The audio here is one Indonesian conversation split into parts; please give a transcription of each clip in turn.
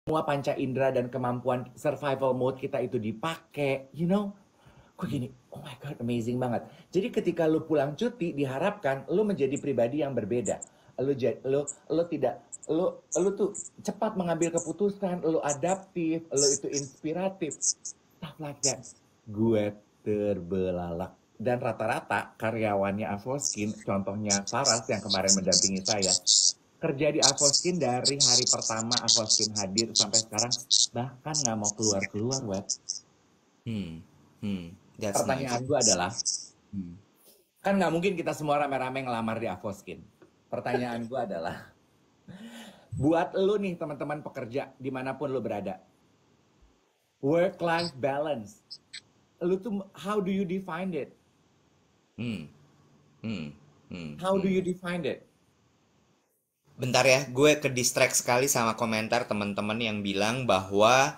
semua panca indera dan kemampuan survival mode kita itu dipakai, you know. Gue gini, oh my god, amazing banget. Jadi ketika lu pulang cuti, diharapkan lu menjadi pribadi yang berbeda. Lu tidak, lu tuh cepat mengambil keputusan, lu adaptif, lu itu inspiratif, stuff like that. Gue terbelalak. Dan rata-rata karyawannya Avoskin, contohnya Faras yang kemarin mendampingi saya, kerja di Avoskin dari hari pertama Avoskin hadir sampai sekarang, bahkan nggak mau keluar-keluar, web. That's nice. Pertanyaan gue adalah, kan nggak mungkin kita semua rame-rame ngelamar di Avoskin. Pertanyaan gue adalah, buat lu nih teman-teman pekerja dimanapun lu berada, work-life balance, lu tuh how do you define it? How do you define it? Bentar ya, gue ke distract sekali sama komentar teman-teman yang bilang bahwa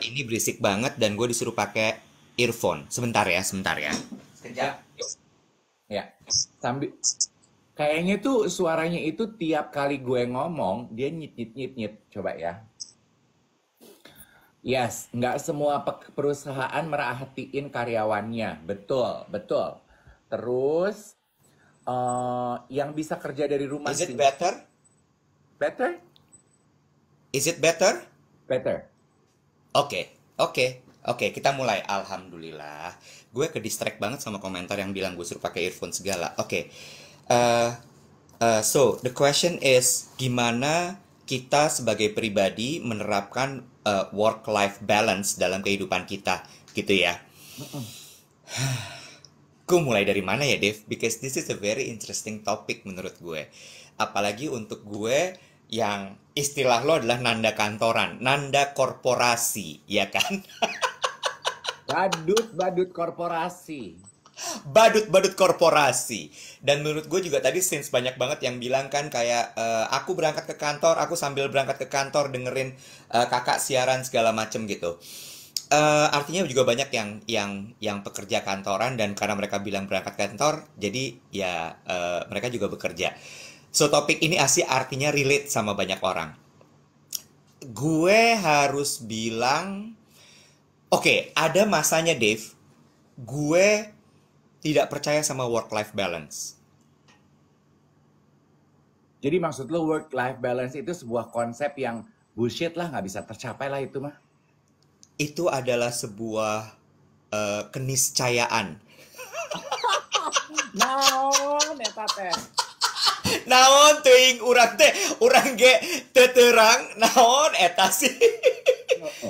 ini berisik banget dan gue disuruh pakai earphone. Sebentar ya, sebentar ya. Ya, ya. Sambil kayaknya tuh suaranya itu tiap kali gue ngomong dia nyit nyit nyit nyit. Coba ya. Yes, nggak semua perusahaan merhatiin karyawannya. Betul, betul. Terus yang bisa kerja dari rumah Is sih. it better? Better? Is it better? Better. Oke, oke, oke. Kita mulai. Alhamdulillah. Gue ke distract banget sama komentar yang bilang gue suruh pakai earphone segala. Oke. Eh, so, the question is, gimana kita sebagai pribadi menerapkan work-life balance dalam kehidupan kita, gitu ya? Gue mulai dari mana ya, Dev? Because this is a very interesting topic menurut gue. Apalagi untuk gue yang istilah lo adalah nanda kantoran, nanda korporasi, ya kan? Badut-badut korporasi. Badut-badut korporasi. Dan menurut gue juga tadi since banyak banget yang bilang kan kayak aku berangkat ke kantor, aku sambil berangkat ke kantor dengerin kakak siaran segala macem gitu. Artinya juga banyak yang pekerja kantoran dan karena mereka bilang berangkat kantor, jadi ya mereka juga bekerja. So topik ini asli artinya relate sama banyak orang. Gue harus bilang, oke, ada masanya Dave, gue tidak percaya sama work-life balance. Jadi maksud lo work-life balance itu sebuah konsep yang bullshit lah, nggak bisa tercapai lah itu mah. Itu adalah sebuah keniscayaan. Naon eta teh? Naon teuing urang ge teu terang naon eta sih.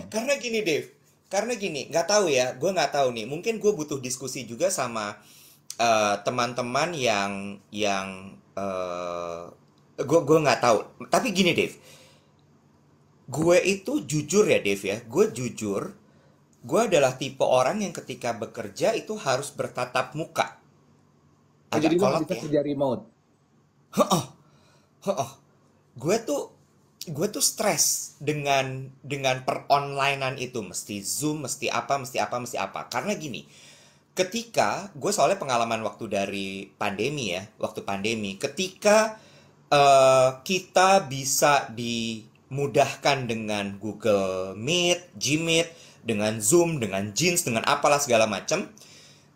Karena gini Dave, karena gini, nggak tahu ya, gue nggak tahu nih. Mungkin gue butuh diskusi juga sama teman-teman yang gue nggak tahu. Tapi gini Dave, gue itu jujur ya Dave ya, gue jujur, gue adalah tipe orang yang ketika bekerja itu harus bertatap muka. Oh, jadi Agak lo nggak kolot bisa ya. kerja remote? Heeh, heeh. Gue tuh gue tuh stres dengan peronlinean itu, mesti Zoom, mesti apa, mesti apa, mesti apa. Karena gini, ketika gue soalnya pengalaman waktu dari pandemi ya, waktu pandemi, ketika kita bisa dimudahkan dengan Google Meet, Gmeet, dengan Zoom, dengan Jeans, dengan apalah segala macam,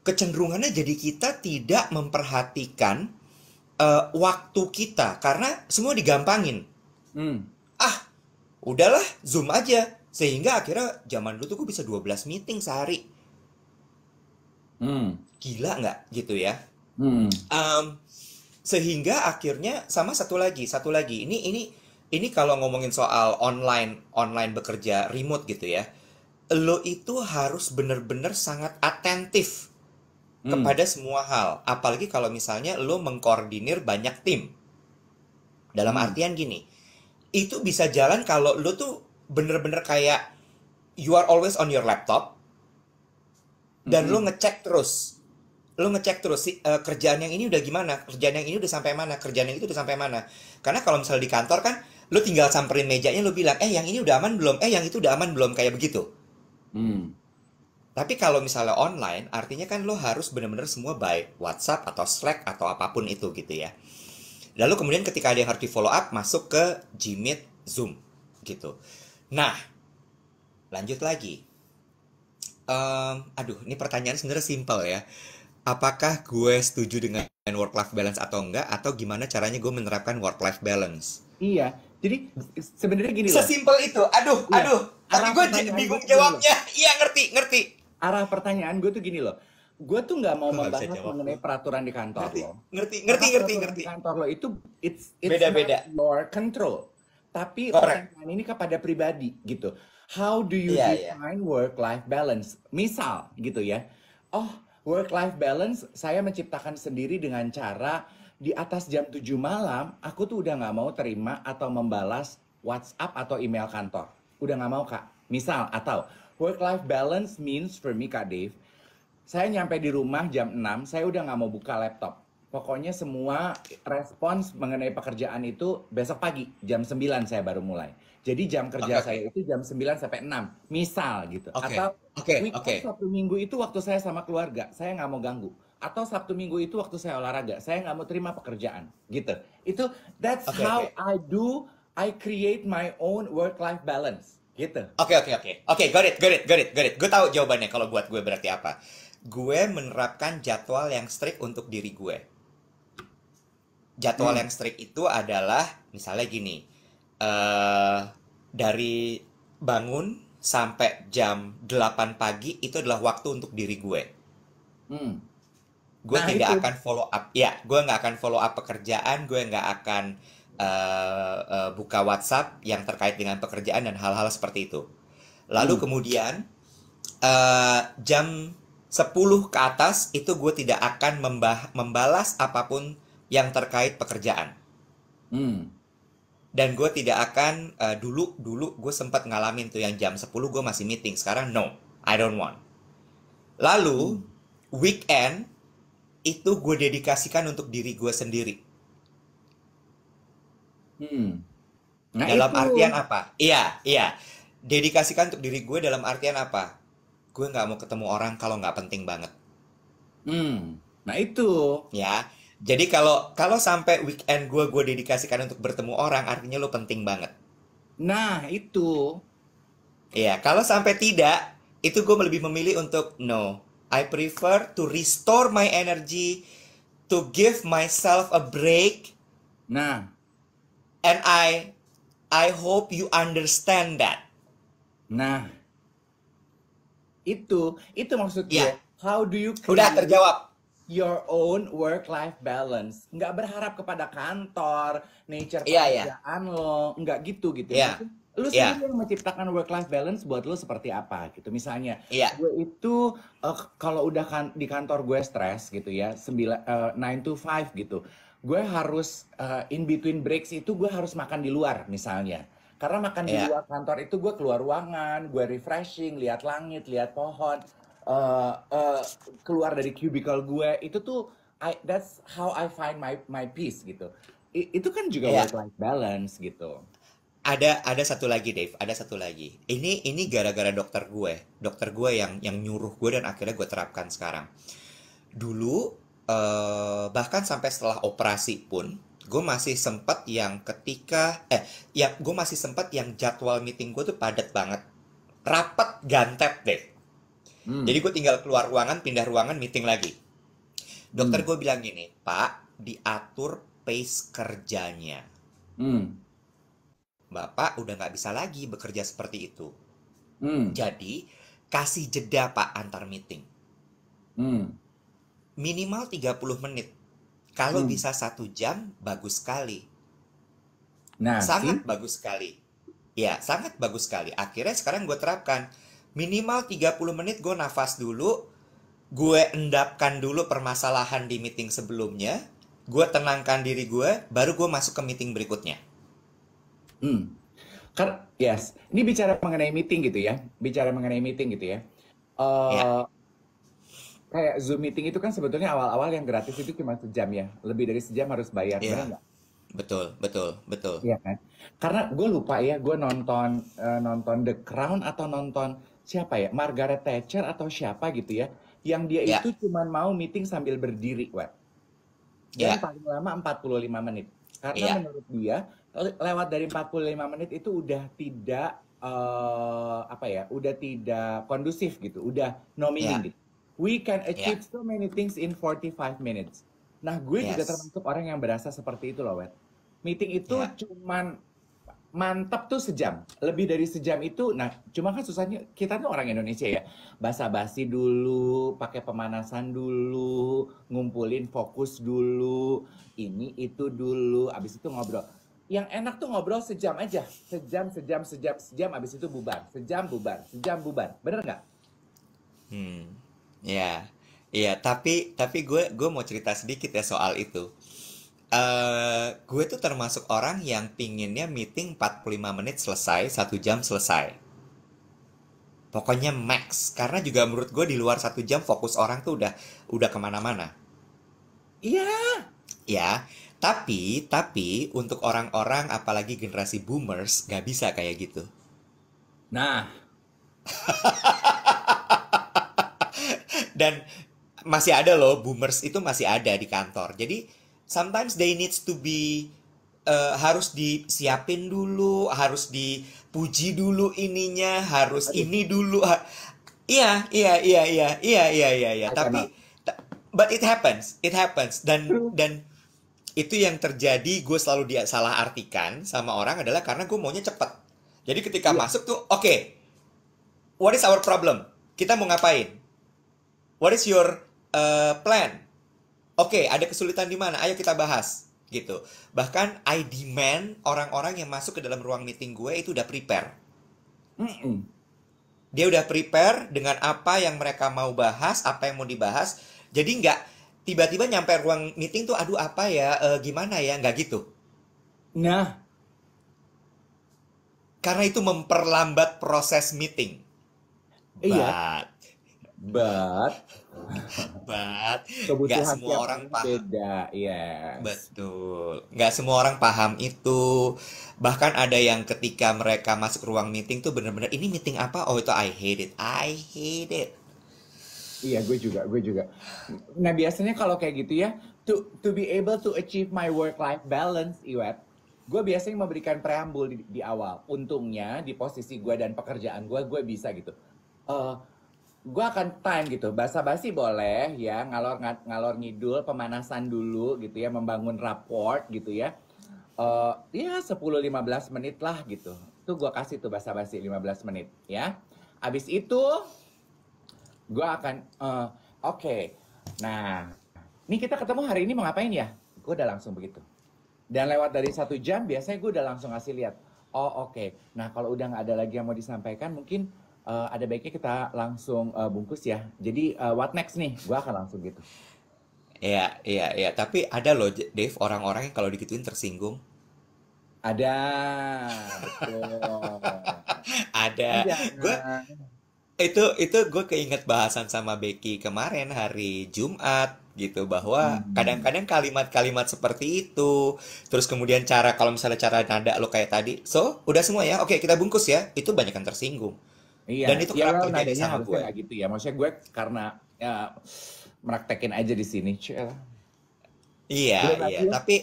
kecenderungannya jadi kita tidak memperhatikan waktu kita karena semua digampangin. Hmm. Ah, udahlah, Zoom aja. Sehingga akhirnya zaman dulu tuh gue bisa 12 meeting sehari. Hmm. Gila nggak gitu ya? Hmm. Sehingga akhirnya sama satu lagi. Ini kalau ngomongin soal online bekerja remote gitu ya. Lo itu harus bener-bener sangat atentif Hmm. kepada semua hal. Apalagi kalau misalnya lo mengkoordinir banyak tim. Dalam Hmm. artian gini, itu bisa jalan kalau lo tuh bener-bener kayak you are always on your laptop dan Hmm. lo ngecek terus sih kerjaan yang ini udah gimana, kerjaan yang ini udah sampai mana, kerjaan yang itu udah sampai mana. Karena kalau misalnya di kantor kan lo tinggal samperin mejanya, lo bilang yang ini udah aman belum, yang itu udah aman belum, kayak begitu. Hmm. Tapi kalau misalnya online artinya kan lo harus bener-bener semua by WhatsApp atau Slack atau apapun itu gitu ya. Lalu kemudian ketika ada yang harus di follow up masuk ke Gmeet, Zoom gitu. Nah, lanjut lagi. Aduh, ini pertanyaan sebenarnya simpel ya. Apakah gue setuju dengan work-life balance atau enggak? Atau gimana caranya gue menerapkan work-life balance? Iya, jadi sebenarnya gini loh. Sesimpel itu. Aduh, Iya, aduh. Tapi arah gue pertanyaan gue bingung tuh gini loh. jawabnya. Iya, ngerti, ngerti. Arah pertanyaan gue tuh gini loh. Gue tuh nggak mau Gue nggak bisa membahas jawab mengenai tuh. peraturan di kantor Ngerti, lo. ngerti, ngerti, Karena ngerti, peraturan di ngerti. kantor lo itu it's not Beda-beda. your control. Tapi Correct. pertanyaan ini kepada pribadi gitu. How do you Iya, iya. define work-life balance? Misal gitu ya. Oh, work-life balance saya menciptakan sendiri dengan cara di atas jam 7 malam, aku tuh udah nggak mau terima atau membalas WhatsApp atau email kantor. Udah nggak mau, Kak. Misal, atau work-life balance means for me, Kak Dave, saya nyampe di rumah jam 6, saya udah nggak mau buka laptop. Pokoknya semua respons mengenai pekerjaan itu besok pagi, jam 9 saya baru mulai. Jadi jam Oke, kerja oke. saya itu jam 9 sampai 6, misal gitu. Oke, Atau oke, oke. weekend Sabtu Minggu itu waktu saya sama keluarga, saya nggak mau ganggu. Atau Sabtu Minggu itu waktu saya olahraga, saya nggak mau terima pekerjaan, gitu. Itu, that's Oke, oke. how I create my own work-life balance, gitu. Oke, oke, oke. Oke, got it, got it, got it, got it. Gue tahu jawabannya kalau buat gue berarti apa. Gue menerapkan jadwal yang strict untuk diri gue. Jadwal Hmm, yang strict itu adalah misalnya gini. eh dari bangun sampai jam 8 pagi itu adalah waktu untuk diri gue. hmm. Gue Nah tidak itu, akan follow up. Ya, gue nggak akan follow up pekerjaan. Gue nggak akan buka WhatsApp yang terkait dengan pekerjaan dan hal-hal seperti itu. Lalu hmm, kemudian jam 10 ke atas itu gue tidak akan membalas apapun yang terkait pekerjaan. hmm, Dan gue tidak akan dulu dulu gue sempat ngalamin tuh yang jam 10 gue masih meeting. Sekarang no, I don't want. Lalu hmm, weekend itu gue dedikasikan untuk diri gue sendiri. hmm. Nah Dalam itu, artian apa? Iya, iya. Dedikasikan untuk diri gue dalam artian apa? Gue nggak mau ketemu orang kalau nggak penting banget. hmm. Nah itu. Ya. Jadi kalau kalau sampai weekend gue dedikasikan untuk bertemu orang, artinya lo penting banget. Nah itu. Iya, kalau sampai tidak, itu gue lebih memilih untuk no. I prefer to restore my energy, to give myself a break, Nah, and I hope you understand that. nah itu maksud gue. Ya, How do you udah create terjawab. your own work-life balance? Nggak berharap kepada kantor, nature Iya, iya. pekerjaan lo, nggak gitu gitu. Yang Iya, penting lu sendiri iya, yang menciptakan work-life balance buat lu seperti apa gitu. Misalnya, iya, gue itu kalau udah di kantor gue stres gitu ya, 9 to 5 gitu. Gue harus in between breaks itu gue harus makan di luar misalnya. Karena makan di iya. luar kantor itu gue keluar ruangan, gue refreshing, lihat langit, lihat pohon, keluar dari cubicle gue itu tuh that's how I find my peace gitu. Itu kan juga Iya. work life balance gitu. Ada satu lagi, Dave. Ada satu lagi. Ini gara-gara dokter gue. Dokter gue yang nyuruh gue dan akhirnya gue terapkan sekarang. Dulu bahkan sampai setelah operasi pun gue masih sempat yang ya gue masih sempat yang jadwal meeting gue tuh padat banget. Rapat gantep, Dave. Jadi Hmm, gue tinggal keluar ruangan, pindah ruangan, meeting lagi. Dokter hmm, gue bilang gini, Pak, diatur pace kerjanya. hmm, Bapak udah nggak bisa lagi bekerja seperti itu. hmm, Jadi, kasih jeda Pak antar meeting. hmm, Minimal 30 menit. Kalau hmm. bisa 1 jam, bagus sekali. Nah, Sangat sih, bagus sekali. Ya, sangat bagus sekali. Akhirnya sekarang gue terapkan. Minimal 30 menit gue nafas dulu. Gue endapkan dulu permasalahan di meeting sebelumnya. Gue tenangkan diri gue. Baru gue masuk ke meeting berikutnya. hmm. Yes, ini bicara mengenai meeting gitu ya, bicara mengenai meeting gitu ya. Ya, eh Kayak Zoom meeting itu kan sebetulnya awal-awal yang gratis itu cuma sejam ya, lebih dari sejam harus bayar, benar ya. nggak? Betul, betul, betul. Iya kan? Karena gue lupa ya, gue nonton The Crown atau nonton siapa ya, Margaret Thatcher atau siapa gitu ya, yang dia itu Ya, cuma mau meeting sambil berdiri, Wak. Dan ya, paling lama 45 menit. Karena ya. menurut dia, lewat dari 45 menit itu udah tidak apa ya, udah tidak kondusif gitu, udah no Ya, meaning gitu. We can ya, achieve so many things in 45 minutes. Nah, gue juga yes, termasuk orang yang berasa seperti itu loh, Wet. Meeting itu ya, cuman mantap tuh sejam. Lebih dari sejam itu, nah cuma kan susahnya kita tuh orang Indonesia ya. Basa-basi dulu, pakai pemanasan dulu, ngumpulin fokus dulu, ini itu dulu, abis itu ngobrol. Yang enak tuh ngobrol sejam aja. Sejam, abis itu bubar. Sejam bubar, sejam bubar. Bener nggak? hmm, ya, ya. Tapi gue mau cerita sedikit ya soal itu. Gue tuh termasuk orang yang pinginnya meeting 45 menit selesai, 1 jam selesai. Pokoknya max, karena juga menurut gue di luar 1 jam fokus orang tuh udah kemana-mana. Iya. Ya, tapi untuk orang-orang apalagi generasi boomers gak bisa kayak gitu. Nah, Dan masih ada loh, boomers itu masih ada di kantor. Jadi sometimes they needs to be harus disiapin dulu, harus dipuji dulu ininya, harus aduh, ini dulu. Iya, iya, iya, iya, iya, iya, iya, iya. I Tapi cannot. but it happens. Dan True. dan itu yang terjadi, gue selalu dia salah artikan sama orang adalah karena gue maunya cepet. Jadi ketika Iya. masuk tuh, oke, what is our problem? Kita mau ngapain? What is your plan? Oke, ada kesulitan di mana? Ayo kita bahas. Gitu. Bahkan I demand orang-orang yang masuk ke dalam ruang meeting gue itu udah prepare. Mm-mm. Dia udah prepare dengan apa yang mereka mau bahas, apa yang mau dibahas. Jadi nggak tiba-tiba nyampe ruang meeting tuh, aduh apa ya, gimana ya, nggak gitu. Nah, Karena itu memperlambat proses meeting. iya, But, but but, nggak kebutuhan semua tiap orang orang paham. beda, yes. Betul, nggak semua orang paham itu. Bahkan ada yang ketika mereka masuk ruang meeting tuh bener-bener, ini meeting apa? Oh itu I hate it, I hate it. Iya, gue juga, gue juga. Nah, biasanya kalau kayak gitu ya, to be able to achieve my work-life balance, Iwet, gue biasanya memberikan preambul di awal. Untungnya di posisi gue dan pekerjaan gue bisa gitu. Eh, gue akan time gitu, basa-basi boleh ya, ngalor ngidul, pemanasan dulu gitu ya, membangun rapport gitu ya. Ya 10-15 menit lah gitu. Tuh gue kasih tuh basa-basi 15 menit ya. Abis itu gue akan oke. Nah, ini kita ketemu hari ini mau ngapain ya? Gue udah langsung begitu. Dan lewat dari 1 jam biasanya gue udah langsung ngasih lihat. Oh oke. Nah kalau udah nggak ada lagi yang mau disampaikan, mungkin ada baiknya kita langsung bungkus ya. Jadi what next nih? Gue akan langsung gitu. Iya, iya, iya. Tapi ada loh, Dave, orang-orang yang kalau digituin tersinggung. Ada, betul. Kan Ada. Gue jangan. itu gue keinget bahasan sama Becky kemarin hari Jumat gitu, bahwa Hmm. kadang-kadang kalimat-kalimat seperti itu, terus kemudian cara, kalau misalnya cara nada lo kayak tadi, so udah semua ya, oke kita bungkus ya, itu banyak yang tersinggung. Iya, Dan itu ya kerap well terjadi nadanya sama harusnya gue. nggak gitu ya. Maksudnya gue karena ya, meraktekin aja di sini. Cel. Iya, Belum iya, lagi ya, tapi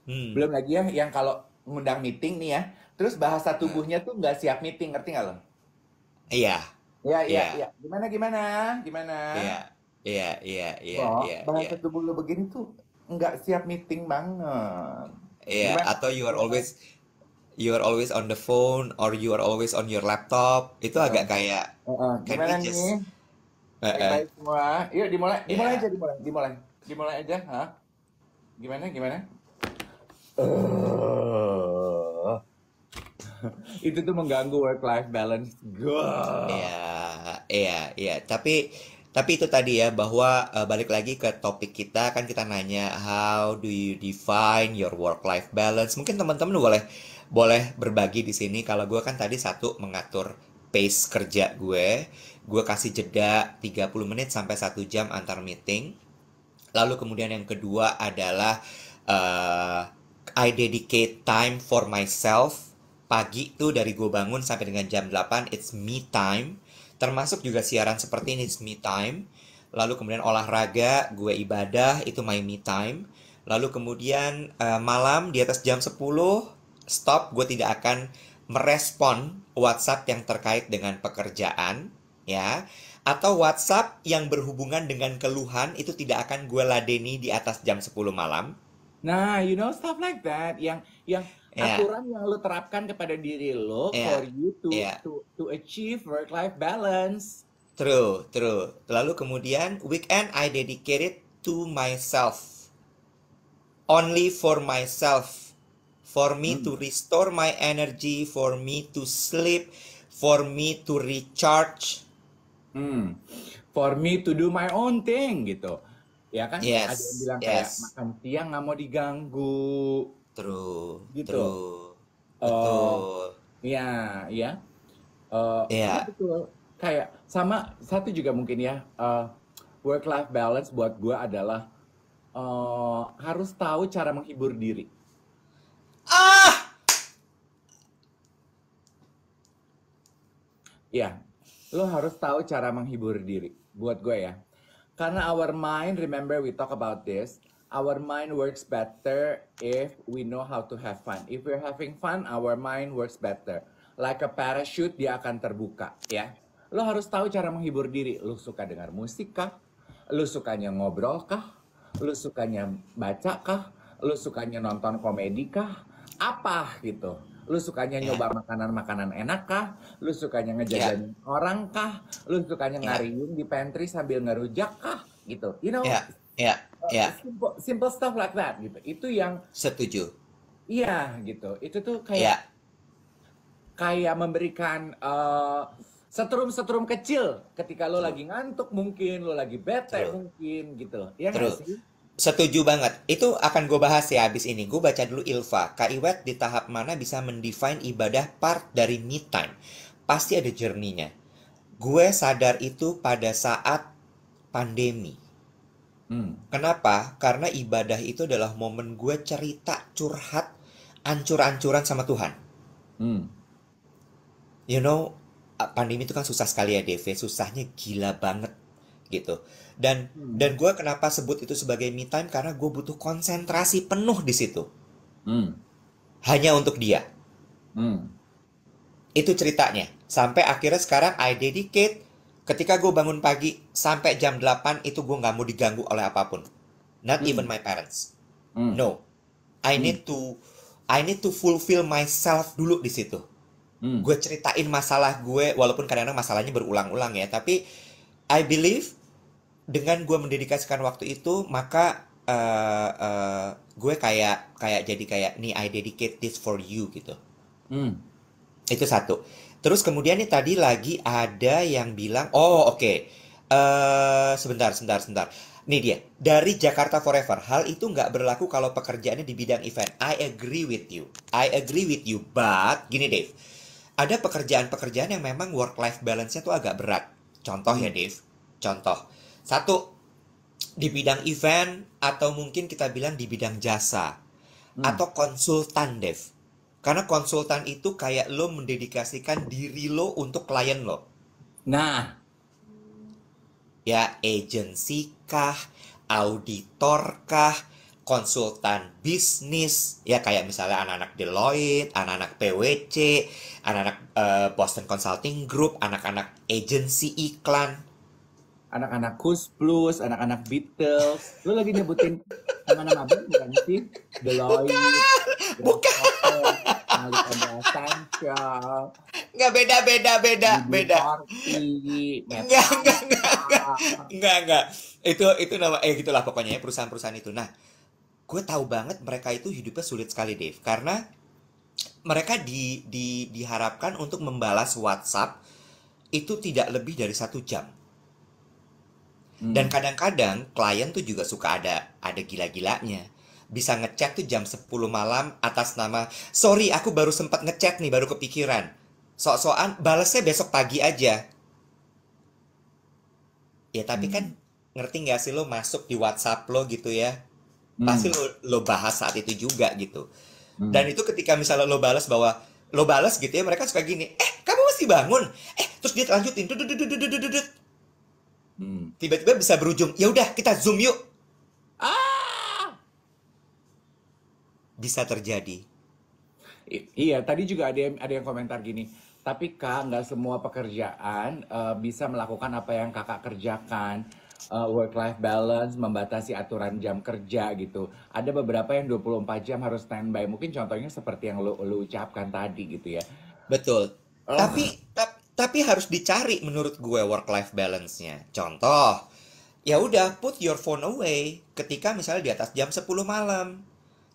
hmm, belum lagi ya yang kalau ngundang meeting nih ya, terus bahasa eh, tubuhnya tuh nggak siap meeting, ngerti nggak lo? iya, Ya, ya, iya, ya. Gimana, gimana, gimana? iya, iya, iya, iya, Bro, iya, iya, bahasa tubuh lo begini tuh nggak siap meeting banget. iya. Gimana? Atau you are always on the phone, or you are always on your laptop, itu Heeh, agak kayak, can gimana we nih? just Baik-baik semua. Yuk dimulai, dimulai aja, ya. dimulai, dimulai, dimulai aja. Hah? Gimana, gimana? Eh, itu tuh mengganggu work life balance. Gah. Iya, iya, iya. Tapi itu tadi ya, bahwa balik lagi ke topik kita, kan kita nanya how do you define your work life balance. Mungkin teman-teman boleh boleh berbagi di sini. Kalau gue kan tadi satu, mengatur pace kerja gue. Gue kasih jeda 30 menit sampai 1 jam antar meeting. Lalu kemudian yang kedua adalah eh, I dedicate time for myself. Pagi tuh dari gue bangun sampai dengan jam 8, it's me time. Termasuk juga siaran seperti ini, it's me time. Lalu kemudian olahraga, gue ibadah, itu my me time. Lalu kemudian malam di atas jam 10 stop, gue tidak akan merespon WhatsApp yang terkait dengan pekerjaan, ya, atau WhatsApp yang berhubungan dengan keluhan itu tidak akan gue ladeni di atas jam 10 malam. Nah, stuff like that, yang Ya, aturan yang lo terapkan kepada diri lo for ya, you to ya. to to achieve work life balance. True, true. Lalu kemudian weekend I dedicate it to myself. Only for myself. For me Hmm. to restore my energy, for me to sleep, for me to recharge. Hmm. For me to do my own thing gitu. Ya kan? Ada yang Yes, bilang kayak yes. makan siang nggak mau diganggu True, gitu. true. eh Betul. ya, ya. Ya Ya. betul. Kayak sama satu juga mungkin ya, work life balance buat gue adalah harus tahu cara menghibur diri. Ah! Ya, lo harus tahu cara menghibur diri. Buat gue ya. Karena our mind, remember we talk about this, our mind works better if we know how to have fun. If we're having fun, our mind works better. Like a parachute, dia akan terbuka, ya. Lo harus tahu cara menghibur diri. Lo suka dengar musik kah? Lo sukanya ngobrol kah? Lo sukanya baca kah? Lo sukanya nonton komedi kah? Apa gitu? Lu sukanya Ya, nyoba makanan-makanan enak kah? Lu sukanya ya, ngejajanin orang kah? Lu sukanya ya, ngariung di pantry sambil ngerujak kah? Gitu. ya, ya, ya. Simple, simple stuff like that gitu. Itu yang Setuju. iya gitu. Itu tuh kayak Ya, kayak memberikan setrum-setrum kecil ketika lo true, lagi ngantuk mungkin, lo lagi bete true, mungkin gitu. Iya nggak true. sih? Setuju banget. Itu akan gue bahas ya abis ini. Gue baca dulu Ilva. Kak Iwet di tahap mana bisa mendefine ibadah part dari me time? Pasti ada journey-nya. Gue sadar itu pada saat pandemi. Hmm. Kenapa? Karena ibadah itu adalah momen gue cerita, curhat, ancur-ancuran sama Tuhan. Hmm. You know, pandemi itu kan susah sekali ya, DV. Susahnya gila banget gitu. Dan Hmm. gue kenapa sebut itu sebagai me time? Karena gue butuh konsentrasi penuh di situ. Hmm. Hanya untuk dia. Hmm. Itu ceritanya. Sampai akhirnya sekarang I dedicate ketika gue bangun pagi sampai jam 8 itu gue nggak mau diganggu oleh apapun. Not even Hmm. my parents. Hmm. No. I Hmm. need to I need to fulfill myself dulu di situ. Hmm. Gue ceritain masalah gue walaupun kadang-kadang masalahnya berulang-ulang ya, tapi I believe dengan gue mendedikasikan waktu itu maka gue kayak kayak jadi kayak nih I dedicate this for you gitu. Hmm. Itu satu. Terus kemudian nih tadi lagi ada yang bilang, oh oke. Sebentar, sebentar, sebentar. Nih dia, dari Jakarta Forever. Hal itu nggak berlaku kalau pekerjaannya di bidang event. I agree with you. I agree with you. But, gini Dave. Ada pekerjaan-pekerjaan yang memang work-life balance-nya tuh agak berat. Contoh ya Hmm. Dave. Contoh. Satu, di bidang event atau mungkin kita bilang di bidang jasa Hmm. atau konsultan dev. Karena konsultan itu kayak lo mendedikasikan diri lo untuk klien lo. Nah, Ya, agensi kah, auditor kah, konsultan bisnis, ya kayak misalnya anak-anak Deloitte, anak-anak PwC, anak-anak Boston Consulting Group, anak-anak agensi iklan. anak-anak Kus Plus, anak-anak Beatles. Lu lagi nyebutin nama-nama band bukan sih? Deloitte, Grant Bukan, Thornton, Malik and Essential, nggak beda, beda, beda, beda. UB40, Enggak, Metallica. enggak. Itu nama, gitulah pokoknya ya perusahaan-perusahaan itu. Nah, gue tahu banget mereka itu hidupnya sulit sekali, Dave. Karena mereka diharapkan untuk membalas WhatsApp itu tidak lebih dari 1 jam. Dan Hmm. kadang-kadang klien tuh juga suka ada gila-gilanya. Bisa ngechat tuh jam 10 malam atas nama, sorry aku baru sempat ngechat nih, baru kepikiran. Sok-sokan balesnya besok pagi aja. Ya tapi kan Hmm. ngerti nggak sih lo masuk di WhatsApp lo gitu ya. Pasti Hmm. lo bahas saat itu juga gitu. Dan Hmm. itu ketika misalnya lo balas bahwa lo balas gitu ya, mereka suka gini, kamu masih bangun? Terus dia lanjutin, dudut. Hmm. Tiba-tiba bisa berujung, ya udah kita zoom yuk. Ah! Bisa terjadi. Iya, tadi juga ada yang komentar gini. Tapi Kak, nggak semua pekerjaan bisa melakukan apa yang Kakak kerjakan. Work-life balance, membatasi aturan jam kerja gitu. Ada beberapa yang 24 jam harus standby. Mungkin contohnya seperti yang lu ucapkan tadi gitu ya. Betul. Oh, Tapi harus dicari menurut gue work life balance-nya. Contoh, ya udah put your phone away ketika misalnya di atas jam 10 malam.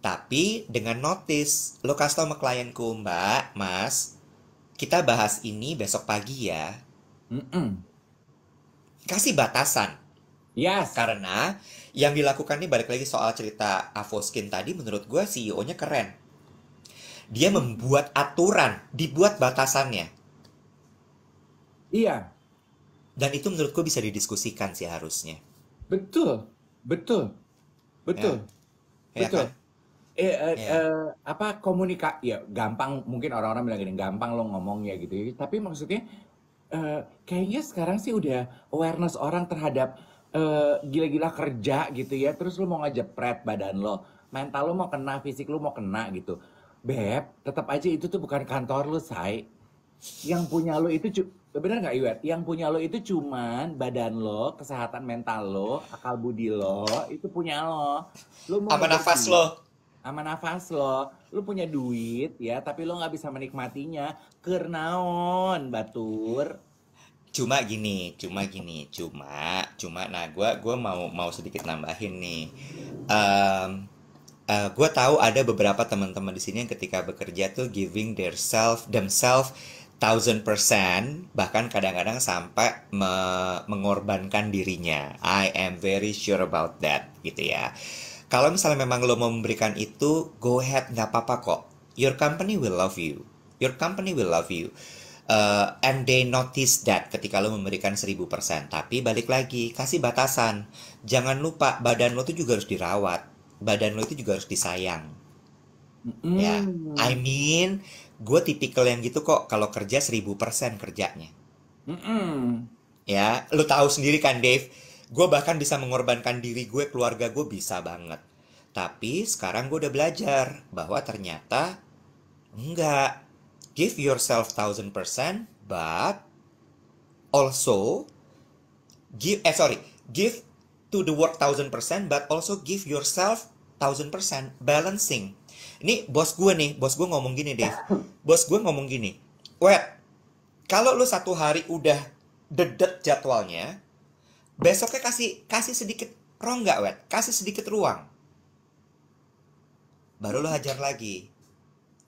Tapi dengan notice, lo kasih tau sama klienku, Mbak, Mas, kita bahas ini besok pagi ya. mm-mm. Kasih batasan. Yes, Karena yang dilakukan ini balik lagi soal cerita Avoskin tadi, menurut gue CEO-nya keren. Dia membuat aturan, dibuat batasannya. iya, Dan itu menurut gue bisa didiskusikan sih harusnya. betul, betul, Ya, betul, ya betul. kan? Ya. Apa ya gampang mungkin orang-orang bilang gini gampang lo ngomong ya gitu ya. Tapi maksudnya kayaknya sekarang sih udah awareness orang terhadap gila-gila kerja gitu ya. Terus lo mau ngejepret badan lo, mental lo mau kena, fisik lo mau kena gitu. Beb, tetap aja itu tuh bukan kantor lo, say. Yang punya lo itu bener nggak Iwet? Yang punya lo itu cuman badan lo, kesehatan mental lo, akal budi lo, itu punya lo. Lo mau Sama nafas ngegaji lo. sama nafas lo, lu punya duit ya, tapi lo nggak bisa menikmatinya. Kernaon, batur. Cuma, nah gua mau sedikit nambahin nih. Gue tahu ada beberapa teman-teman di sini yang ketika bekerja tuh giving themselves 1000%, bahkan kadang-kadang sampai mengorbankan dirinya. I am very sure about that, gitu ya. Kalau misalnya memang lo mau memberikan itu, go ahead, nggak apa-apa kok. Your company will love you. Your company will love you. And they notice that ketika lo memberikan 1000%. Tapi balik lagi, kasih batasan. Jangan lupa, badan lo tuh juga harus dirawat. Badan lo itu juga harus disayang. Ya, I Mm-mm. mean, gue tipikal yang gitu kok kalau kerja 1000% kerjanya. Mm-mm. Ya, lu tahu sendiri kan, Dave. Gue bahkan bisa mengorbankan diri gue, keluarga gue bisa banget. Tapi sekarang gue udah belajar bahwa ternyata enggak. Give yourself 1000%, but also give to the work 1000%, but also give yourself 1000%, balancing. Ini bos gue ngomong gini, Dave. Bos gue ngomong gini, wet, kalau lu satu hari udah dedet jadwalnya, besoknya kasih kasih sedikit rongga, wet, kasih sedikit ruang, baru lo hajar lagi.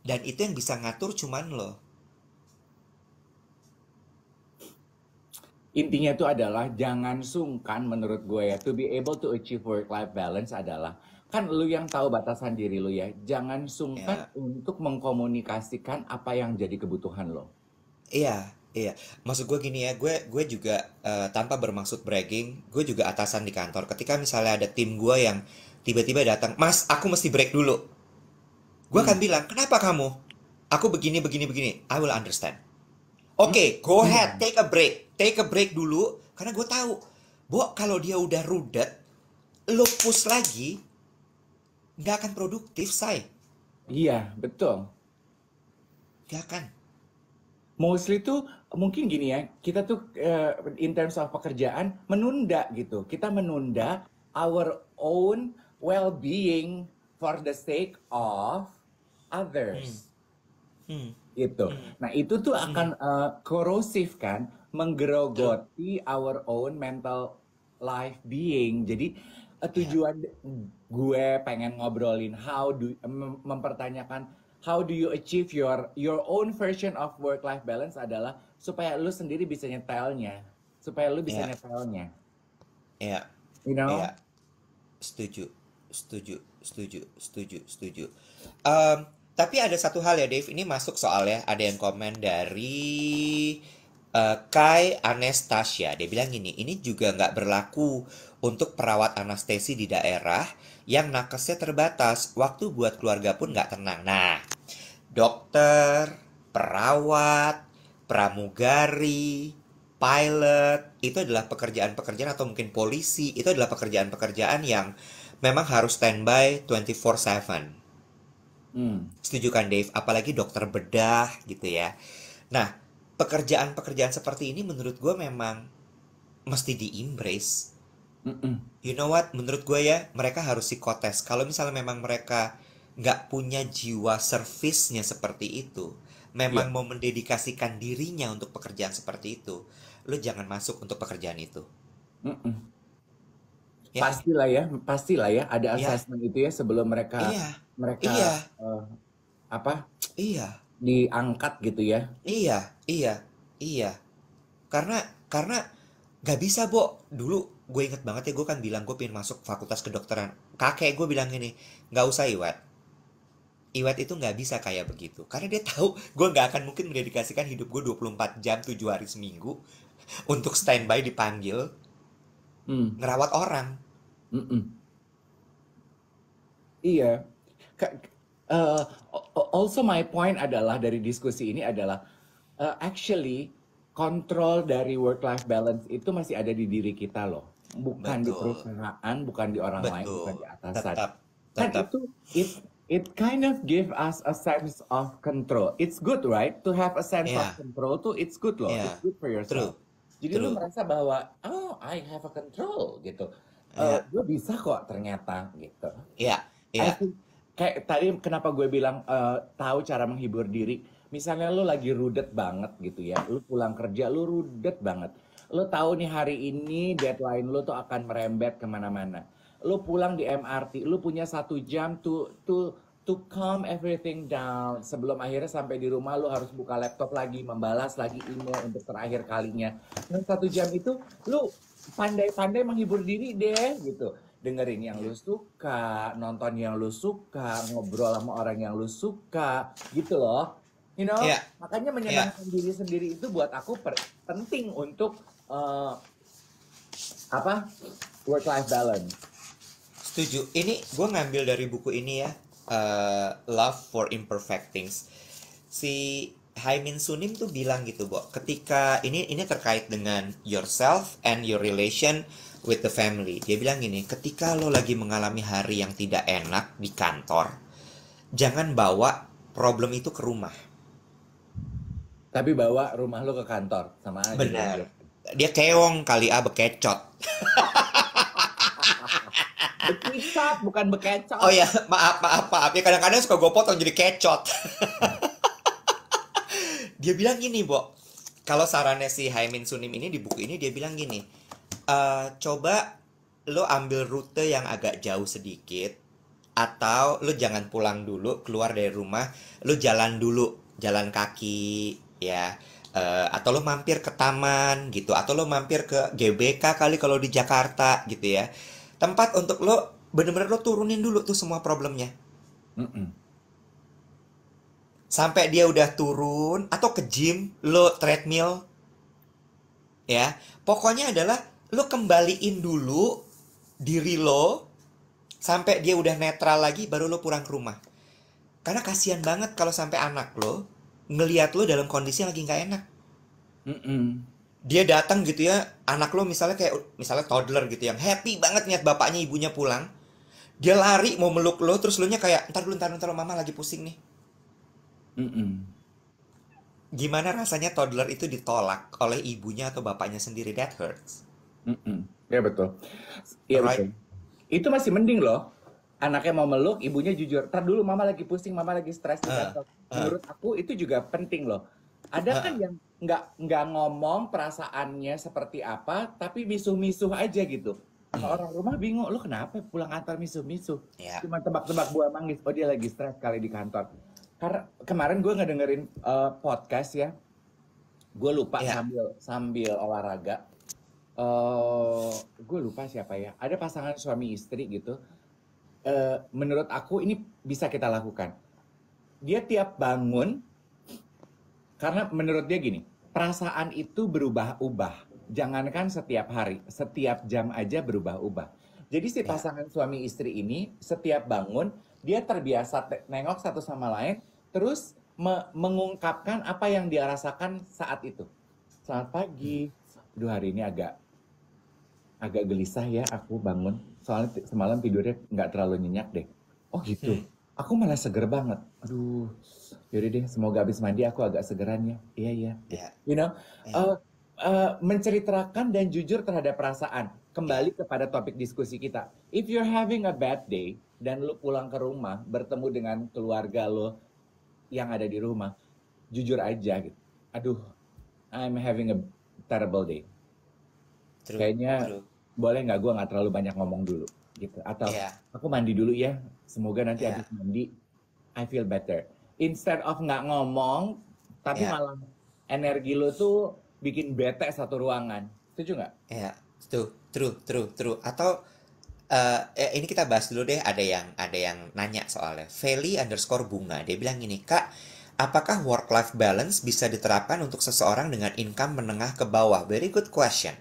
Dan itu yang bisa ngatur cuman lo. Intinya itu adalah jangan sungkan menurut gue ya. To be able to achieve work-life balance adalah, kan lu yang tahu batasan diri lu ya. Jangan sungkan Ya, untuk mengkomunikasikan apa yang jadi kebutuhan lo. iya, iya. Maksud gue gini ya, gue juga tanpa bermaksud bragging, gue juga atasan di kantor. Ketika misalnya ada tim gue yang tiba-tiba datang, Mas, aku mesti break dulu. Gue akan Hmm. bilang, kenapa kamu? Aku begini, begini, begini. I will understand. Oke, go ahead, Hmm. take a break. Take a break dulu, karena gue tahu, Bo, kalau dia udah rudet, lo push lagi, nggak akan produktif, say. Iya, betul. Nggak akan. Mostly tuh mungkin gini ya, kita tuh in terms of pekerjaan menunda gitu. Kita menunda our own well-being for the sake of others Hmm, hmm, gitu. hmm, Nah, itu tuh akan hmm. korosif kan, Betul. menggerogoti our own mental life being. Jadi Ya, tujuan gue pengen ngobrolin mempertanyakan how do you achieve your own version of work life balance adalah supaya lu sendiri bisa nyetelnya. Supaya lu bisa ya, nyetelnya. ya, You know? ya. Setuju, setuju, setuju, setuju, setuju. Em, tapi ada satu hal ya, Dave. Ini masuk soalnya ada yang komen dari Kai Anastasia. Dia bilang gini, ini juga nggak berlaku untuk perawat anestesi di daerah yang nakesnya terbatas. Waktu buat keluarga pun nggak tenang. Nah, dokter, perawat, pramugari, pilot, itu adalah pekerjaan-pekerjaan atau mungkin polisi, itu adalah pekerjaan-pekerjaan yang memang harus standby 24/7. Hmm. Setuju kan Dave? Apalagi dokter bedah gitu ya. Nah, pekerjaan-pekerjaan seperti ini menurut gue memang mesti di-embrace. Mm-mm. You know what? Menurut gue ya, mereka harus psikotes. Kalau misalnya memang mereka nggak punya jiwa servisnya seperti itu, Iya. memang mau mendedikasikan dirinya untuk pekerjaan seperti itu, lo jangan masuk untuk pekerjaan itu. Mm-mm. Ya, Pastilah ya ada ya, assessment itu ya sebelum mereka iya, iya, mereka apa iya, diangkat gitu ya. iya, iya, iya. Karena karena nggak bisa, Bo. Dulu gue inget banget ya, gue kan bilang gue pengen masuk fakultas kedokteran. Kakek gue bilang gini, nggak usah Iwat. Iwat itu nggak bisa kayak begitu. Karena dia tahu gue nggak akan mungkin mendedikasikan hidup gue 24 jam 7 hari seminggu untuk standby dipanggil Hmm. ngerawat orang. Mm-mm. Iya. Ka- Also my point adalah dari diskusi ini adalah actually kontrol dari work life balance itu masih ada di diri kita loh. Bukan di Betul, perusahaan, bukan di orang lain, bukan betul. di atasan. Tetap, Kan tetap. itu it kind of give us a sense of control. It's good, right? To have a sense of Iya, control tuh it's good loh. It's iya. good for True, yourself. Jadi lu true. merasa bahwa oh I have a control gitu. Iya, Gue bisa kok ternyata gitu. iya, I iya. think kayak tadi kenapa gue bilang tahu cara menghibur diri. Misalnya lu lagi rudet banget gitu ya, lu pulang kerja lu rudet banget. Lu tahu nih hari ini deadline lu tuh akan merembet kemana-mana. Lu pulang di MRT, lu punya 1 jam to calm everything down. Sebelum akhirnya sampai di rumah lu harus buka laptop lagi, membalas lagi email untuk terakhir kalinya. Dan 1 jam itu lu pandai-pandai menghibur diri deh gitu, dengerin yang lu suka, nonton yang lu suka, ngobrol sama orang yang lu suka, gitu loh. You know, Iya, makanya iya. menyenangkan diri sendiri itu buat aku penting untuk eh, apa work life balance. Setuju. Ini gue ngambil dari buku ini ya, Love for Imperfect Things. Si Haimin Sunim tuh bilang gitu, Bo. Ketika ini terkait dengan yourself and your relation with the family. Dia bilang gini, ketika lo lagi mengalami hari yang tidak enak di kantor, jangan bawa problem itu ke rumah. Tapi bawa rumah lu ke kantor, sama aja dong Benar. dia. Dia keong kali bekecot. Bekicot, bukan Oh bekecot. ya, maaf, maaf, maaf. Ya kadang-kadang suka gue potong jadi kecot. Dia bilang gini, Bo. Kalau sarannya si Haimin Sunim ini di buku ini dia bilang gini, coba lo ambil rute yang agak jauh sedikit, atau lo jangan pulang dulu, keluar dari rumah, lo jalan dulu, jalan kaki, ya. Atau lo mampir ke taman gitu, atau lo mampir ke GBK kali kalau di Jakarta gitu ya. Tempat untuk lo bener-bener lo turunin dulu tuh semua problemnya. Mm-mm. Sampai dia udah turun atau ke gym, lo treadmill ya. Pokoknya adalah lo kembaliin dulu diri lo sampai dia udah netral lagi baru lo pulang ke rumah. Karena kasihan banget kalau sampai anak lo ngelihat lo dalam kondisi yang lagi nggak enak. Mm-mm. Dia datang gitu ya, anak lo misalnya kayak misalnya toddler gitu yang happy banget niat bapaknya ibunya pulang. Dia lari mau meluk lo terus lo nya kayak ntar dulu ntar dulu, ntar dulu, mama lagi pusing nih. Mm-mm. Gimana rasanya toddler itu ditolak oleh ibunya atau bapaknya sendiri? That hurts. Mm-mm. Iya betul. Iya Alright? betul. Itu masih mending loh. Anaknya mau meluk, ibunya jujur. Ntar dulu mama lagi pusing, mama lagi stres di Uh, kantor. uh, Menurut aku itu juga penting loh. Ada kan uh, yang nggak ngomong perasaannya seperti apa, tapi misuh-misuh aja gitu. Sama orang rumah bingung, lu kenapa pulang kantor misuh-misuh? ya, Cuma tebak-tebak buah manggis, oh dia lagi stres kali di kantor. Karena kemarin gue ngedengerin podcast ya, gue lupa ya, sambil sambil olahraga. Gue lupa siapa ya. Ada pasangan suami istri gitu. Menurut aku ini bisa kita lakukan. Dia tiap bangun, karena menurut dia gini, perasaan itu berubah-ubah. Jangankan setiap hari, setiap jam aja berubah-ubah. Jadi si ya. pasangan suami istri ini setiap bangun, dia terbiasa nengok satu sama lain, terus mengungkapkan apa yang dia rasakan saat itu. Selamat Hmm, pagi. Aduh hari ini agak agak gelisah ya aku bangun. Soalnya semalam tidurnya nggak terlalu nyenyak deh. Oh gitu. hmm. Aku malah seger banget. Aduh, yaudah deh, semoga habis mandi aku agak segeran ya. Iya, iya. Ya, You know, ya, uh, menceritakan dan jujur terhadap perasaan. ya, Kembali kepada topik diskusi kita. If you're having a bad day, dan lu pulang ke rumah, bertemu dengan keluarga lo yang ada di rumah, jujur aja gitu. Aduh, I'm having a terrible day. true, Kayaknya true. boleh nggak gue nggak terlalu banyak ngomong dulu gitu. Atau Ya, aku mandi dulu ya. Semoga nanti ya, habis mandi I feel better. Instead of nggak ngomong, tapi ya, malah energi lo tuh bikin bete satu ruangan. Setuju nggak? ya. True, true, true, true. Atau ini kita bahas dulu deh. Ada yang nanya soalnya. Feli underscore bunga. Dia bilang gini, Kak, apakah work-life balance bisa diterapkan untuk seseorang dengan income menengah ke bawah? Very good question.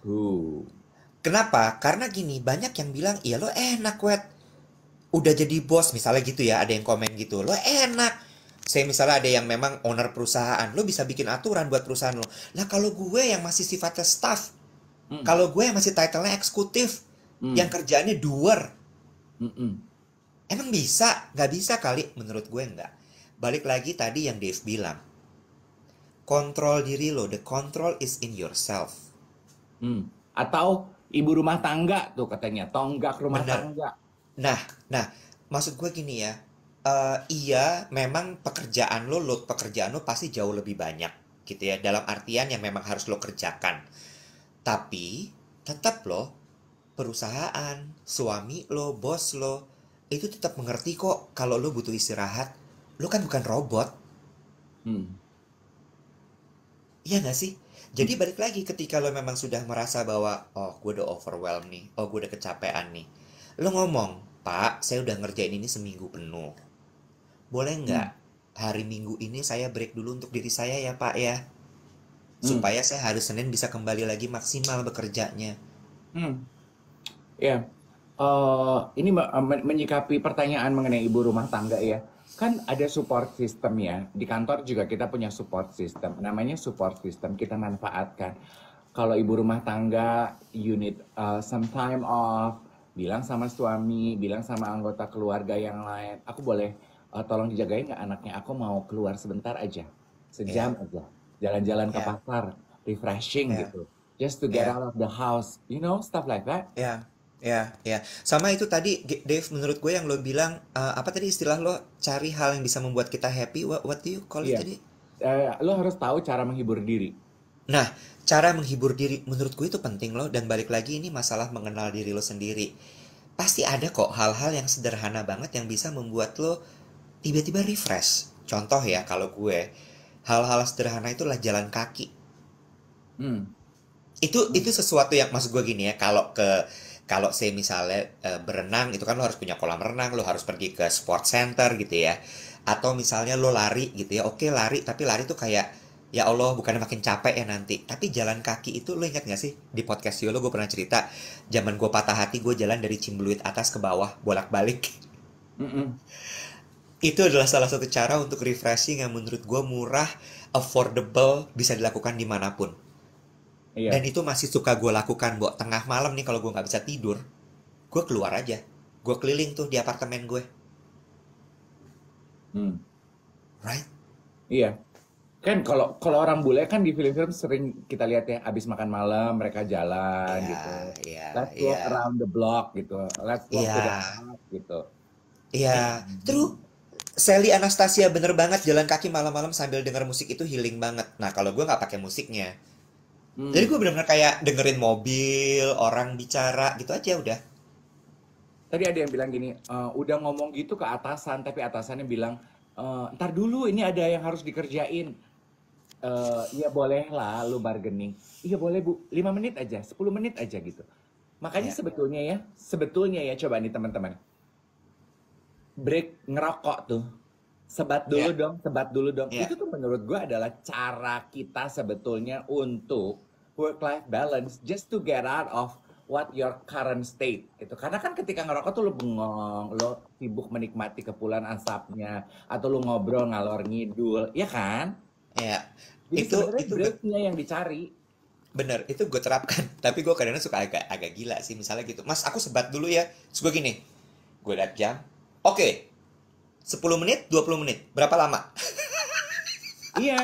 Uh, Kenapa? Karena gini, banyak yang bilang, iya lo enak, wet. Udah jadi bos, misalnya gitu ya, ada yang komen gitu. Lo enak. Saya misalnya ada yang memang owner perusahaan, lo bisa bikin aturan buat perusahaan lo. Lah kalau gue yang masih sifatnya staff, mm, kalau gue yang masih title-nya eksekutif, yang mm, kerjaannya doer, mm. emang bisa? Nggak bisa kali, menurut gue nggak. Balik lagi tadi yang Dave bilang, kontrol diri lo, the control is in yourself. Hmm. Atau ibu rumah tangga tuh katanya, tonggak rumah Bener. tangga. Nah, nah, maksud gue gini ya, iya, memang load pekerjaan lo pasti jauh lebih banyak, gitu ya, dalam artian yang memang harus lo kerjakan. Tapi, tetap lo, perusahaan, suami lo, bos lo, itu tetap mengerti kok kalau lo butuh istirahat. Lo kan bukan robot, Hmm. iya gak sih? Jadi balik lagi ketika lo memang sudah merasa bahwa, oh gue udah overwhelmed nih, oh gue udah kecapean nih. Lo ngomong, Pak, saya udah ngerjain ini seminggu penuh. Boleh nggak Hmm. hari Minggu ini saya break dulu untuk diri saya ya Pak ya? Hmm. Supaya saya hari Senin bisa kembali lagi maksimal bekerjanya. Hmm. Ya, ini menyikapi pertanyaan mengenai ibu rumah tangga ya. Kan ada support system ya. Di kantor juga kita punya support system. Namanya support system, kita manfaatkan. Kalau ibu rumah tangga, you need some time off, bilang sama suami, bilang sama anggota keluarga yang lain, aku boleh tolong dijagain nggak anaknya? Aku mau keluar sebentar aja, Ya, sejam aja, jalan-jalan ke ya, pasar, refreshing ya, gitu, just to get ya, out of the house, stuff like that. ya, ya, ya. Sama itu tadi, Dave, menurut gue yang lo bilang, apa tadi istilah lo, cari hal yang bisa membuat kita happy, what do you call it Iya, tadi? lo harus tahu cara menghibur diri. Nah, cara menghibur diri menurut gue itu penting loh, dan balik lagi ini masalah mengenal diri lo sendiri. Pasti ada kok hal-hal yang sederhana banget yang bisa membuat lo tiba-tiba refresh. Contoh ya, kalau gue, hal-hal sederhana itulah jalan kaki. Hmm. Itu sesuatu yang maksud gue gini ya, kalau saya misalnya berenang itu kan lo harus punya kolam renang, lo harus pergi ke sport center gitu ya. Atau misalnya lo lari gitu ya. Oke, lari, tapi lari tuh kayak ya Allah, bukannya makin capek ya nanti. Tapi jalan kaki itu lo ingat gak sih di podcast Yolo gue pernah cerita, zaman gue patah hati gue jalan dari Cimbeluit atas ke bawah bolak-balik. Mm-mm. Itu adalah salah satu cara untuk refreshing yang menurut gue murah, affordable, bisa dilakukan dimanapun. Dan Iya. itu masih suka gue lakukan, Bo. Tengah malam nih kalau gue nggak bisa tidur, gue keluar aja. Gue keliling tuh di apartemen gue. Hmm. Right? Iya. Kan kalau kalau orang bule kan di film-film sering kita lihat ya, abis makan malam mereka jalan Iya, gitu. iya, Let's walk iya. around the block gitu. Let's walk to the Iya, park gitu. iya. Terus Sally Anastasia bener banget jalan kaki malam-malam sambil denger musik itu healing banget. Nah kalau gue nggak pakai musiknya, jadi Hmm. gue bener-bener kayak dengerin mobil, orang bicara gitu aja udah. Tadi ada yang bilang gini, udah ngomong gitu ke atasan, tapi atasannya bilang, ntar dulu ini ada yang harus dikerjain. Iya boleh lah lu bargaining. Iya boleh bu, 5 menit aja, 10 menit aja gitu. Makanya Ya, sebetulnya ya coba nih teman-teman. Break ngerokok tuh. Sebat dulu ya, dong, sebat dulu dong. ya, Itu tuh menurut gue adalah cara kita sebetulnya untuk work-life balance, just to get out of what your current state gitu. Karena kan ketika ngerokok tuh lu bengong, lu sibuk menikmati kepulan asapnya, atau lu ngobrol ngalor ngidul, ya kan? ya. Jadi Itu sebenarnya itu breaknya yang dicari. bener, itu gue terapkan. Tapi gue kadang-kadang suka agak agak gila sih, misalnya gitu. Mas, aku sebat dulu ya. Terus gue gini, gue liat jam. Oke, 10 menit, 20 menit. Berapa lama? Iya,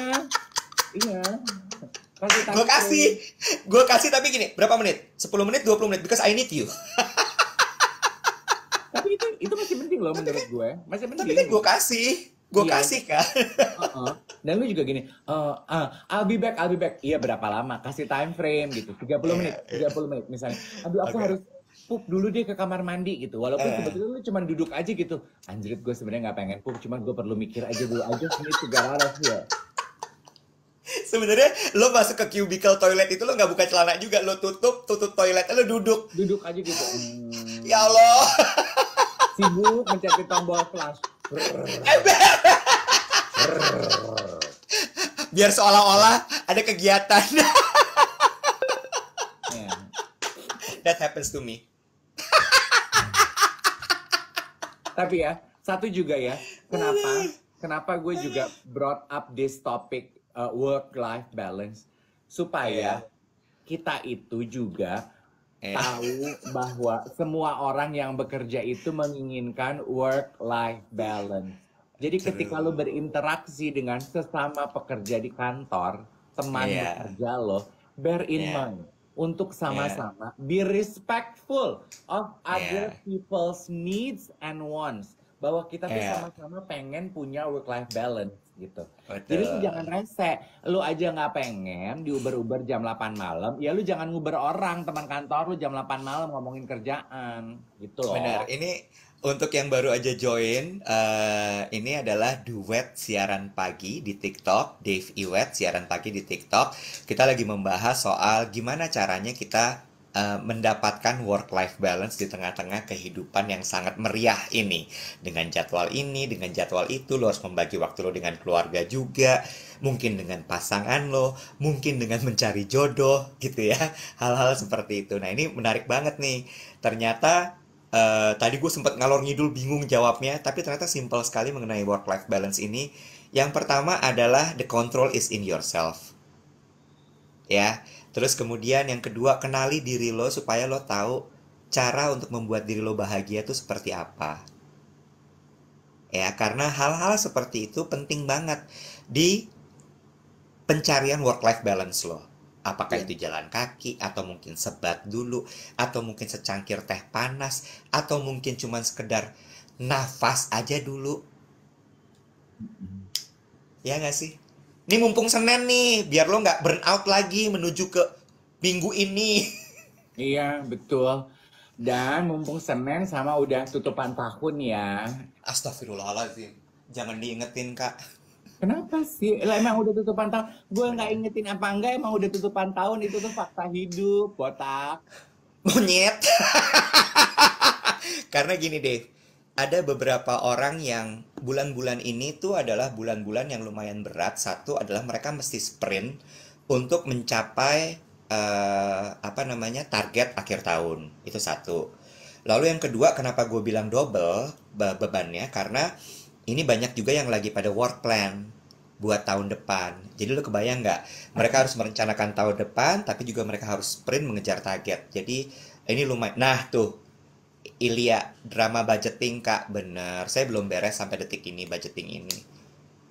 iya. Kasih Gue time kasih. frame. Gue kasih tapi gini, berapa menit? 10 menit, 20 menit. Because I need you. Tapi itu masih penting loh Tapi menurut kan, gue. Masih tapi penting kan gue gitu. kasih. Gue Iya, kasih kan. heeh. Dan lu juga gini, I'll be back, I'll be back. Iya berapa lama? Kasih time frame gitu. 30 menit, Iya, iya. 30 menit misalnya. Aduh aku Oke. harus pup dulu deh ke kamar mandi gitu. Walaupun Eh, sebetulnya lu cuma duduk aja gitu. Anjrit gue sebenarnya nggak pengen pup, cuman gue perlu mikir aja dulu. I just need to get out of here. Sebenarnya lo masuk ke cubicle toilet itu lo nggak buka celana juga, lo tutup toilet, lo duduk. Duduk aja gitu. Ya Allah. Sibuk mencari tombol flash. Biar seolah-olah ada kegiatan. Ya. That happens to me. Tapi ya, satu juga ya, kenapa gue juga brought up this topic work-life balance supaya Iya. kita itu juga Iya. tahu bahwa semua orang yang bekerja itu menginginkan work-life balance. Jadi ketika lo True. berinteraksi dengan sesama pekerja di kantor, teman Iya. bekerja lo, bear in Iya. mind untuk Iya. sama-sama be respectful of other Iya. people's needs and wants. Bahwa kita tuh Iya. sama-sama pengen punya work-life balance gitu. Jadi lu jangan Betul. rese, lu aja nggak pengen di Uber-Uber jam 8 malam, ya lu jangan nguber orang teman kantor lu jam 8 malam ngomongin kerjaan, gitu Benar. loh. Ini untuk yang baru aja join, ini adalah duet siaran pagi di TikTok, Dave Iwet siaran pagi di TikTok. Kita lagi membahas soal gimana caranya kita mendapatkan work-life balance di tengah-tengah kehidupan yang sangat meriah ini. Dengan jadwal ini, dengan jadwal itu, lo harus membagi waktu lo dengan keluarga juga, mungkin dengan pasangan lo, mungkin dengan mencari jodoh, gitu ya. Hal-hal seperti itu. Nah, ini menarik banget nih. Ternyata tadi gue sempat ngalor ngidul bingung jawabnya, tapi ternyata simple sekali mengenai work-life balance ini. Yang pertama adalah the control is in yourself, ya. Terus kemudian yang kedua, kenali diri lo supaya lo tahu cara untuk membuat diri lo bahagia itu seperti apa. Ya, karena hal-hal seperti itu penting banget di pencarian work-life balance lo. Apakah Iya. itu jalan kaki, atau mungkin sebat dulu, atau mungkin secangkir teh panas, atau mungkin cuman sekedar nafas aja dulu. Ya nggak sih? Ini mumpung Senin nih, biar lo nggak burn out lagi menuju ke minggu ini. Iya, betul. Dan mumpung Senin sama udah tutupan tahun ya. Astagfirullahaladzim. Jangan diingetin, Kak. Kenapa sih? Lah emang udah tutupan tahun. Gue nggak Bener. ingetin apa enggak, emang udah tutupan tahun itu tuh fakta hidup, botak. Monyet. Karena gini deh, ada beberapa orang yang bulan-bulan ini tuh adalah bulan-bulan yang lumayan berat. Satu adalah mereka mesti sprint untuk mencapai apa namanya target akhir tahun. Itu satu. Lalu yang kedua, kenapa gue bilang double bebannya? Karena ini banyak juga yang lagi pada work plan buat tahun depan. Jadi lo kebayang nggak? Mereka harus merencanakan tahun depan, tapi juga mereka harus sprint mengejar target. Jadi ini lumayan. Nah tuh, Ilya, drama budgeting Kak, bener. Saya belum beres sampai detik ini budgeting ini.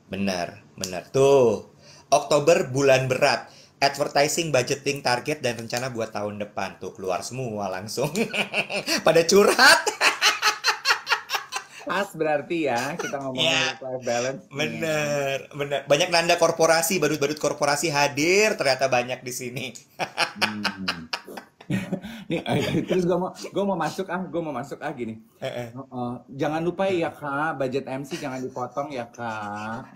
Bener, bener. Tuh, Oktober bulan berat. Advertising, budgeting, target, dan rencana buat tahun depan. Tuh, keluar semua langsung. Pada curhat. Pas berarti ya kita ngomongin Ya, work-life balance-nya. bener, bener. Banyak nanda korporasi, badut-badut korporasi hadir. Ternyata banyak di sini. Hmm. Nih, terus gue mau masuk gini. Jangan lupa ya kak, budget MC jangan dipotong ya kak.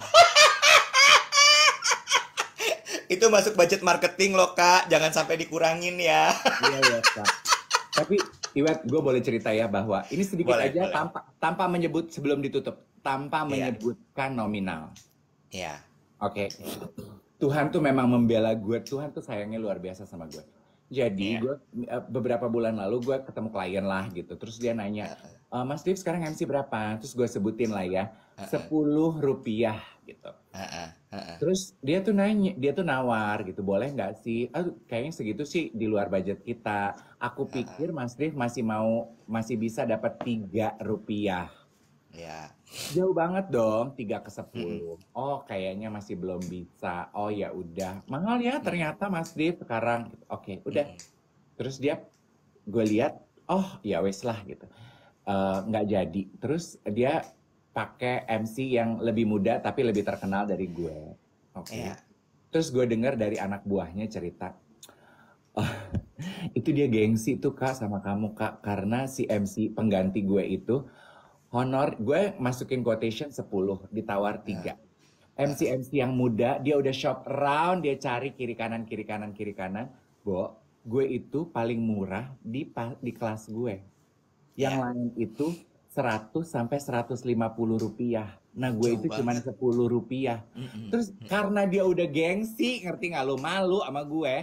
Itu masuk budget marketing loh, Kak. Jangan sampai dikurangin ya. Iya ya kak. Tapi Iwet, gue boleh cerita ya bahwa ini sedikit Boleh, aja boleh. tanpa menyebut sebelum ditutup, tanpa Iya, menyebutkan nominal. iya, Oke, Tuhan tuh memang membela gue. Tuhan tuh sayangnya luar biasa sama gue. Jadi iya. gue beberapa bulan lalu gue ketemu klien lah gitu. Terus dia nanya, Mas Div sekarang MC berapa? Terus gue sebutin lah ya, Rp10 gitu. Terus dia tuh nanya, dia tuh nawar gitu, boleh nggak sih? Kayaknya segitu sih di luar budget kita. Aku pikir Mas Div masih bisa dapat Rp3. Iya. Jauh banget dong, 3 ke 10. Mm-mm, Oh, kayaknya masih belum bisa. Oh ya udah, mahal ya mm-mm, ternyata Mas Dev sekarang. Oke, udah. mm-mm. Terus gue lihat, oh ya wes lah gitu. Nggak jadi. Terus dia pakai MC yang lebih muda tapi lebih terkenal dari gue. Oke. Ya, Terus gue dengar dari anak buahnya cerita, oh, itu dia gengsi tuh Kak sama kamu Kak, karena si MC pengganti gue itu honor, gue masukin quotation 10, ditawar ya, 3. MC-MC yang muda, dia udah shop around, dia cari kiri kanan, kiri kanan, kiri kanan. Gue itu paling murah di kelas gue. Yang ya. lain itu 100 sampai 150 rupiah. Nah gue Jauh itu cuma banget. 10 rupiah. Mm-mm, Terus mm-mm, karena dia udah gengsi, ngerti nggak lu, malu sama gue.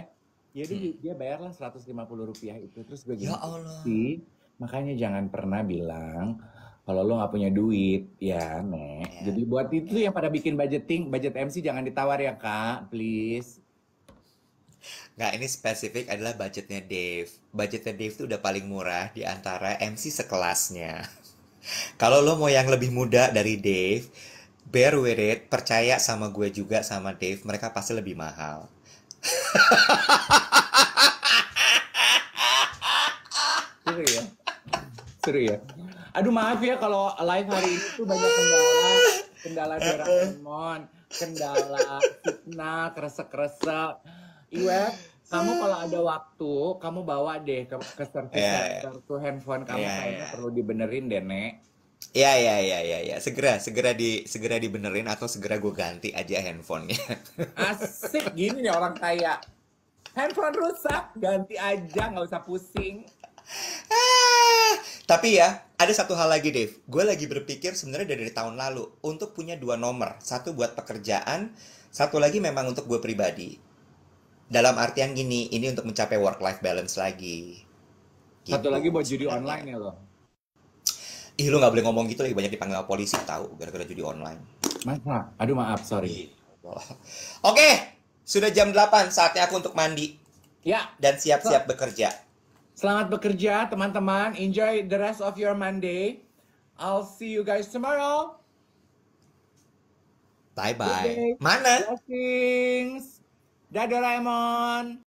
Jadi mm-mm. dia bayarlah 150 rupiah itu. Terus gue Ya gini, Allah. sih, makanya jangan pernah bilang kalau lo nggak punya duit, ya Nek. Ya, Jadi buat itu ya. yang pada bikin budgeting, budget MC jangan ditawar ya Kak, please. Nggak, ini spesifik adalah budgetnya Dave. Budgetnya Dave itu udah paling murah di antara MC sekelasnya. Kalau lo mau yang lebih muda dari Dave, bear with it, percaya sama gue juga sama Dave, mereka pasti lebih mahal. Seru ya, seru ya. Aduh maaf ya kalau live hari ini tuh banyak kendala, kendala Doraemon, kendala signal, kresek-kresek. Iwet, kamu kalau ada waktu, kamu bawa deh ke service Ya, center tuh handphone kamu ya, kayaknya ya. perlu dibenerin deh, Nek. Ya, ya, ya, ya, ya. Segera dibenerin atau segera gue ganti aja handphonenya. Asik gini nih orang kaya. Handphone rusak, ganti aja, nggak usah pusing. Ah, tapi ya, ada satu hal lagi, Dave. Gue lagi berpikir sebenarnya dari tahun lalu untuk punya dua nomor. Satu buat pekerjaan, satu lagi memang untuk gue pribadi. Dalam artian gini, ini untuk mencapai work-life balance lagi. Satu lagi Gitu buat judi online sebenarnya. ya loh. Ih, lu nggak boleh ngomong gitu lagi, banyak dipanggil sama polisi tahu gara-gara judi online. Masa? Aduh maaf, sorry. Gitu. Oke, sudah jam 8, saatnya aku untuk mandi Ya, dan so, siap-siap bekerja. selamat bekerja teman-teman. Enjoy the rest of your Monday. I'll see you guys tomorrow. Good Bye-bye. day. Mana? Blessings. Dadah Doraemon.